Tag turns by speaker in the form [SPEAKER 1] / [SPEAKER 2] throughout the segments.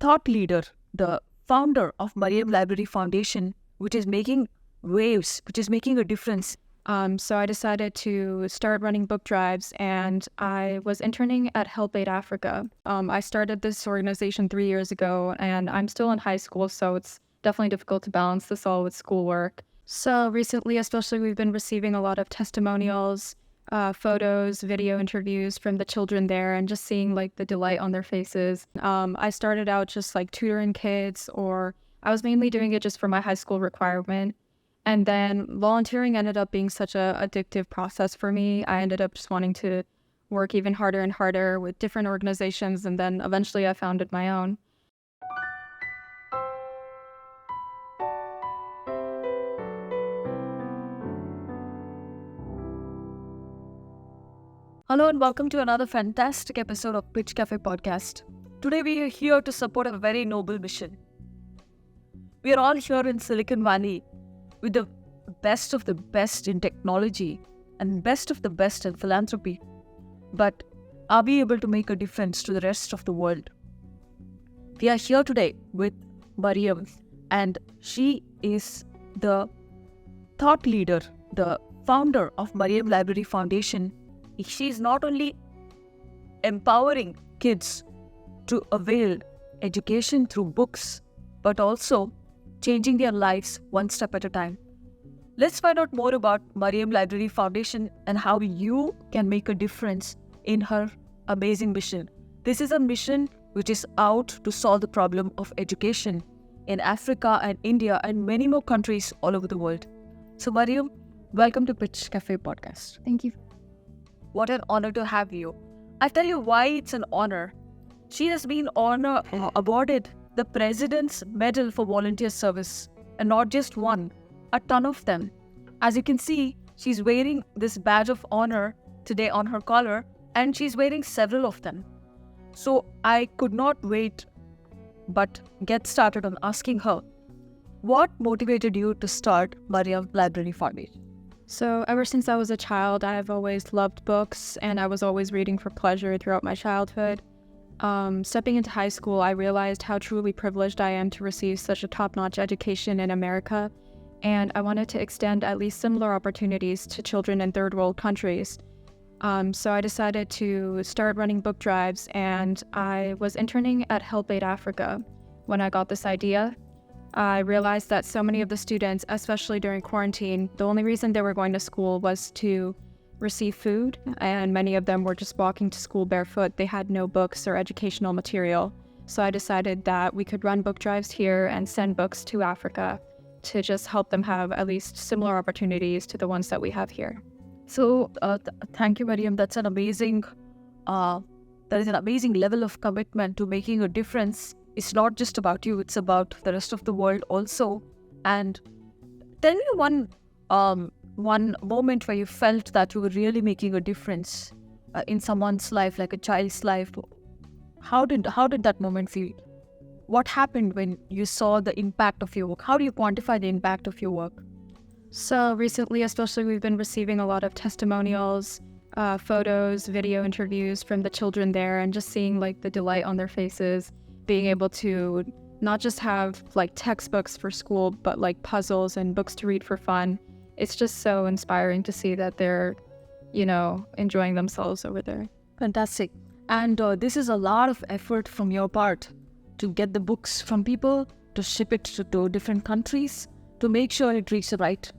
[SPEAKER 1] thought leader, the founder of Maryam Library Foundation, which is making waves, which is making a difference.
[SPEAKER 2] So I decided to start running book drives, and I was interning at Help Aid Africa. I started this organization 3 years ago, and I'm still in high school, so it's definitely difficult to balance this all with schoolwork. So recently, especially, we've been receiving a lot of testimonials, photos, video interviews from the children there, and just seeing like the delight on their faces. I started out just like tutoring kids, or I was mainly doing it just for my high school requirement. And then volunteering ended up being such a addictive process for me. I ended up just wanting to work even harder and harder with different organizations, and then eventually I founded my own.
[SPEAKER 1] Hello and welcome to another fantastic episode of Pitch Cafe podcast. Today we are here to support a very noble mission. We are all here in Silicon Valley with the best of the best in technology and best of the best in philanthropy. But are we able to make a difference to the rest of the world? We are here today with Maryam, and she is the thought leader, the founder of Maryam Library Foundation. She is not only empowering kids to avail education through books, but also changing their lives one step at a time. Let's find out more about Maryam Library Foundation and how you can make a difference in her amazing mission. This is a mission which is out to solve the problem of education in Africa and India and many more countries all over the world. So Maryam, welcome to Pitch Cafe podcast.
[SPEAKER 2] Thank you.
[SPEAKER 1] What an honor to have you. I'll tell you why it's an honor. She has been awarded the President's Medal for Volunteer Service, and not just one, a ton of them. As you can see, she's wearing this badge of honor today on her collar, and she's wearing several of them. So I could not wait but get started on asking her, what motivated you to start Maryam Library Foundation?
[SPEAKER 2] So ever since I was a child, I've always loved books, and I was always reading for pleasure throughout my childhood. Stepping into high school, I realized how truly privileged I am to receive such a top-notch education in America, and I wanted to extend at least similar opportunities to children in third world countries. So I decided to start running book drives, and I was interning at Help Aid Africa when I got this idea. I realized that so many of the students, especially during quarantine, the only reason they were going to school was to receive food, and many of them were just walking to school barefoot. They had no books or educational material. So I decided that we could run book drives here and send books to Africa to just help them have at least similar opportunities to the ones that we have here.
[SPEAKER 1] So thank you, Maryam. That is an amazing level of commitment to making a difference. It's not just about you, it's about the rest of the world also. And tell me one moment where you felt that you were really making a difference in someone's life, like a child's life. How did that moment feel? What happened when you saw the impact of your work? How do you quantify the impact of your work?
[SPEAKER 2] So recently, especially, we've been receiving a lot of testimonials, photos, video interviews from the children there, and just seeing like the delight on their faces, being able to not just have like textbooks for school, but like puzzles and books to read for fun. It's just so inspiring to see that they're, enjoying themselves over there.
[SPEAKER 1] Fantastic. And this is a lot of effort from your part to get the books from people, to ship it to different countries, to make sure it reaches the right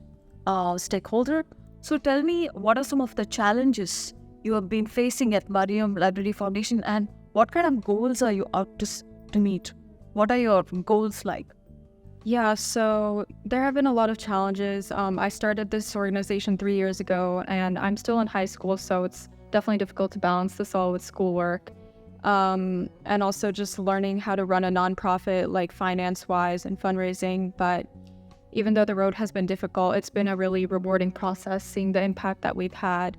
[SPEAKER 1] stakeholder. So tell me, what are some of the challenges you have been facing at Maryam Library Foundation, and what kind of goals are you out to meet? What are your goals like?
[SPEAKER 2] Yeah, so there have been a lot of challenges. I started this organization 3 years ago, and I'm still in high school, so it's definitely difficult to balance this all with schoolwork. And also just learning how to run a nonprofit, like finance-wise and fundraising. But even though the road has been difficult, it's been a really rewarding process seeing the impact that we've had.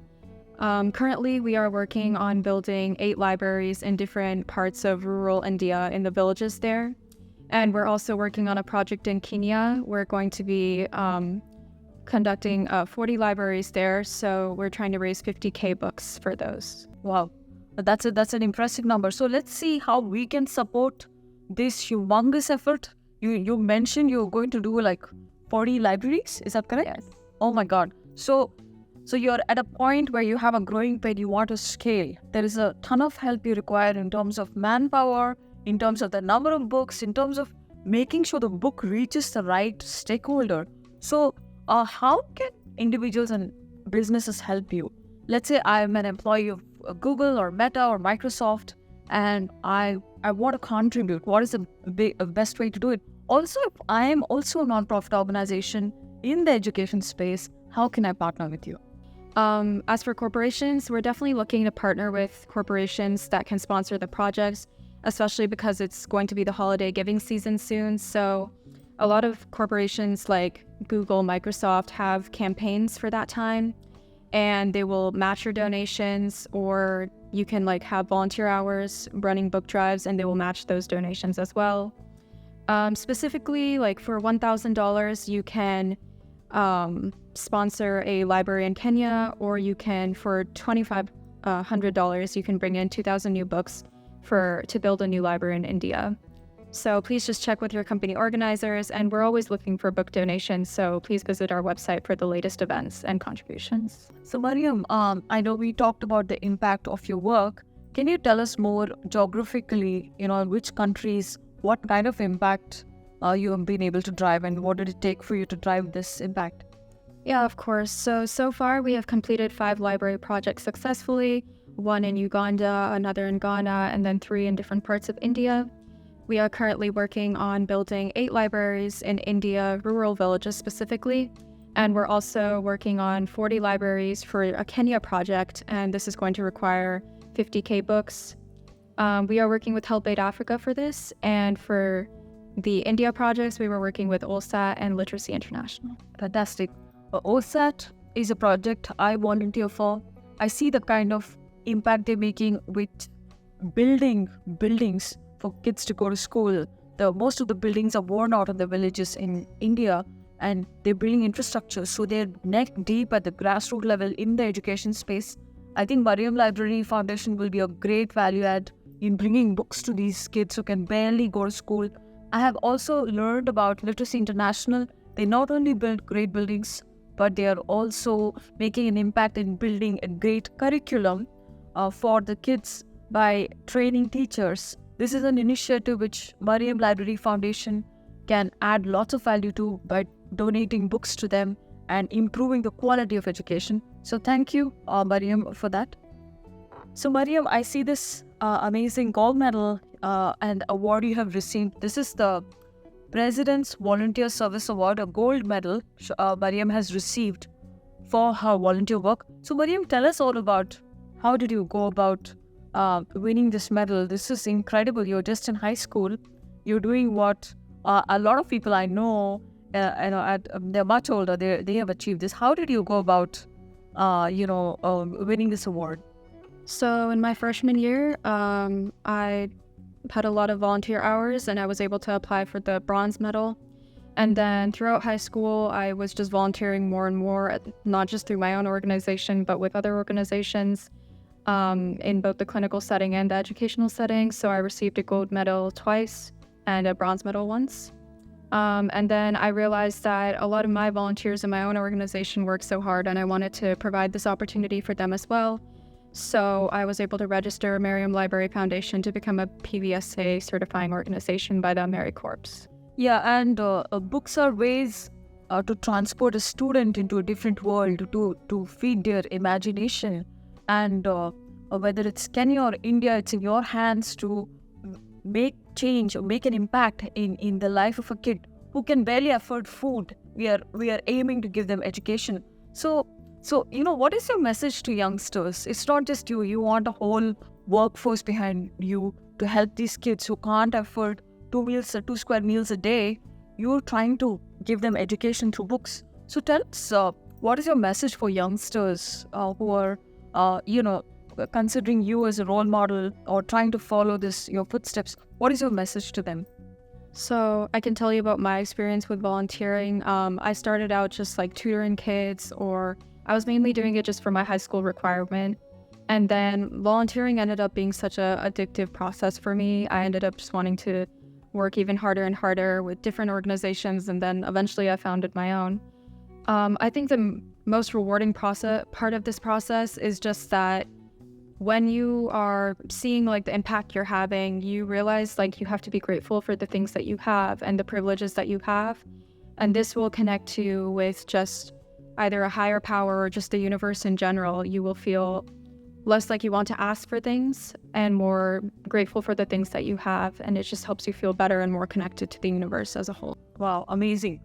[SPEAKER 2] Currently, we are working on building 8 libraries in different parts of rural India in the villages there. And we're also working on a project in Kenya. We're going to be conducting 40 libraries there. So we're trying to raise 50K books for those.
[SPEAKER 1] Wow, that's an impressive number. So let's see how we can support this humongous effort. You mentioned you're going to do like 40 libraries. Is that correct?
[SPEAKER 2] Yes.
[SPEAKER 1] Oh my God. So you're at a point where you have a growing pain, you want to scale. There is a ton of help you require in terms of manpower, in terms of the number of books, in terms of making sure the book reaches the right stakeholder. So how can individuals and businesses help you? Let's say I'm an employee of Google or Meta or Microsoft, and I want to contribute. What is the best way to do it? Also, if I am also a nonprofit organization in the education space, how can I partner with you?
[SPEAKER 2] As for corporations, we're definitely looking to partner with corporations that can sponsor the projects, especially because it's going to be the holiday giving season soon. So a lot of corporations like Google, Microsoft have campaigns for that time, and they will match your donations, or you can like have volunteer hours running book drives and they will match those donations as well. Specifically, like for $1,000, you can sponsor a library in Kenya, or you can, for $2,500, you can bring in 2,000 new books to build a new library in India. So please just check with your company organizers, and we're always looking for book donations, so please visit our website for the latest events and contributions.
[SPEAKER 1] So Maryam, I know we talked about the impact of your work. Can you tell us more geographically, in which countries, what kind of impact you have been able to drive, and what did it take for you to drive this impact?
[SPEAKER 2] Yeah, of course. So far we have completed 5 library projects successfully, 1 in Uganda, another in Ghana, and then 3 in different parts of India. We are currently working on building 8 libraries in India, rural villages specifically, and we're also working on 40 libraries for a Kenya project, and this is going to require 50K books. We are working with Help Aid Africa for this, and for the India projects, we were working with OSAT and Literacy International.
[SPEAKER 1] Fantastic. OSAT is a project I volunteer for. I see the kind of impact they're making with building buildings for kids to go to school. Most of the buildings are worn out in the villages in India, and they're building infrastructure, so they're neck deep at the grassroots level in the education space. I think Maryam Library Foundation will be a great value add in bringing books to these kids who can barely go to school. I have also learned about Literacy International. They not only build great buildings, but they are also making an impact in building a great curriculum for the kids by training teachers. This is an initiative which Maryam Library Foundation can add lots of value to by donating books to them and improving the quality of education. So thank you, Maryam, for that. So Maryam, I see this amazing gold medal and award you have received. This is the President's Volunteer Service Award, a gold medal Maryam has received for her volunteer work. So Maryam, tell us all about how did you go about winning this medal. This is incredible. You're just in high school. You're doing what a lot of people I know, they're much older. They have achieved this. How did you go about, winning this award?
[SPEAKER 2] So in my freshman year, I had a lot of volunteer hours, and I was able to apply for the bronze medal. And then throughout high school, I was just volunteering more and more, not just through my own organization, but with other organizations. In both the clinical setting and the educational setting. So I received a gold medal twice and a bronze medal once. And then I realized that a lot of my volunteers in my own organization work so hard, and I wanted to provide this opportunity for them as well. So I was able to register Maryam Library Foundation to become a PVSA certifying organization by the AmeriCorps.
[SPEAKER 1] Yeah, and books are ways to transport a student into a different world, to feed their imagination. And whether it's Kenya or India, it's in your hands to make change or make an impact in the life of a kid who can barely afford food. We are aiming to give them education. So what is your message to youngsters? It's not just you. You want a whole workforce behind you to help these kids who can't afford 2 square meals a day. You're trying to give them education through books. So tell us, what is your message for youngsters who are considering you as a role model or trying to follow your footsteps? What is your message to them?
[SPEAKER 2] So I can tell you about my experience with volunteering. I started out just like tutoring kids, or I was mainly doing it just for my high school requirement. And then volunteering ended up being such an addictive process for me. I ended up just wanting to work even harder and harder with different organizations, and then eventually I founded my own. I think the most rewarding part of this process is just that when you are seeing like the impact you're having, you realize like you have to be grateful for the things that you have and the privileges that you have. And this will connect you with just either a higher power or just the universe in general. You will feel less like you want to ask for things and more grateful for the things that you have. And it just helps you feel better and more connected to the universe as a whole.
[SPEAKER 1] Wow, amazing.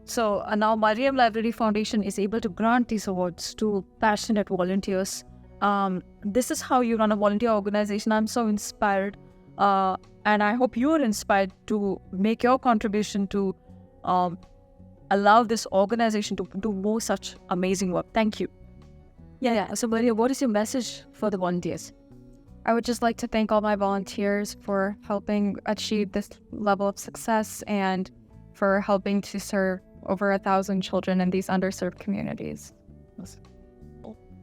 [SPEAKER 1] So now Maryam Library Foundation is able to grant these awards to passionate volunteers. This is how you run a volunteer organization. I'm so inspired. And I hope you're inspired to make your contribution to allow this organization to do more such amazing work. Thank you. Yeah. So Maria, what is your message for the volunteers?
[SPEAKER 2] I would just like to thank all my volunteers for helping achieve this level of success and for helping to serve over 1,000 children in these underserved communities.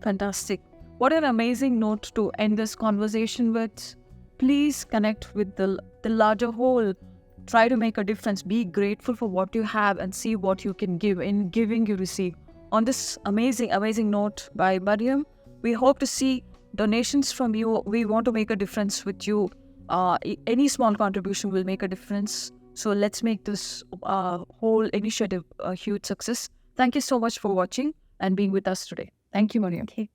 [SPEAKER 1] Fantastic. What an amazing note to end this conversation with. Please connect with the larger whole. Try to make a difference. Be grateful for what you have and see what you can give. In giving, you receive. On this amazing note by Maryam, we hope to see donations from you. We want to make a difference with you. Any small contribution will make a difference. So let's make this whole initiative a huge success. Thank you so much for watching and being with us today. Thank you, Maryam.
[SPEAKER 2] Okay.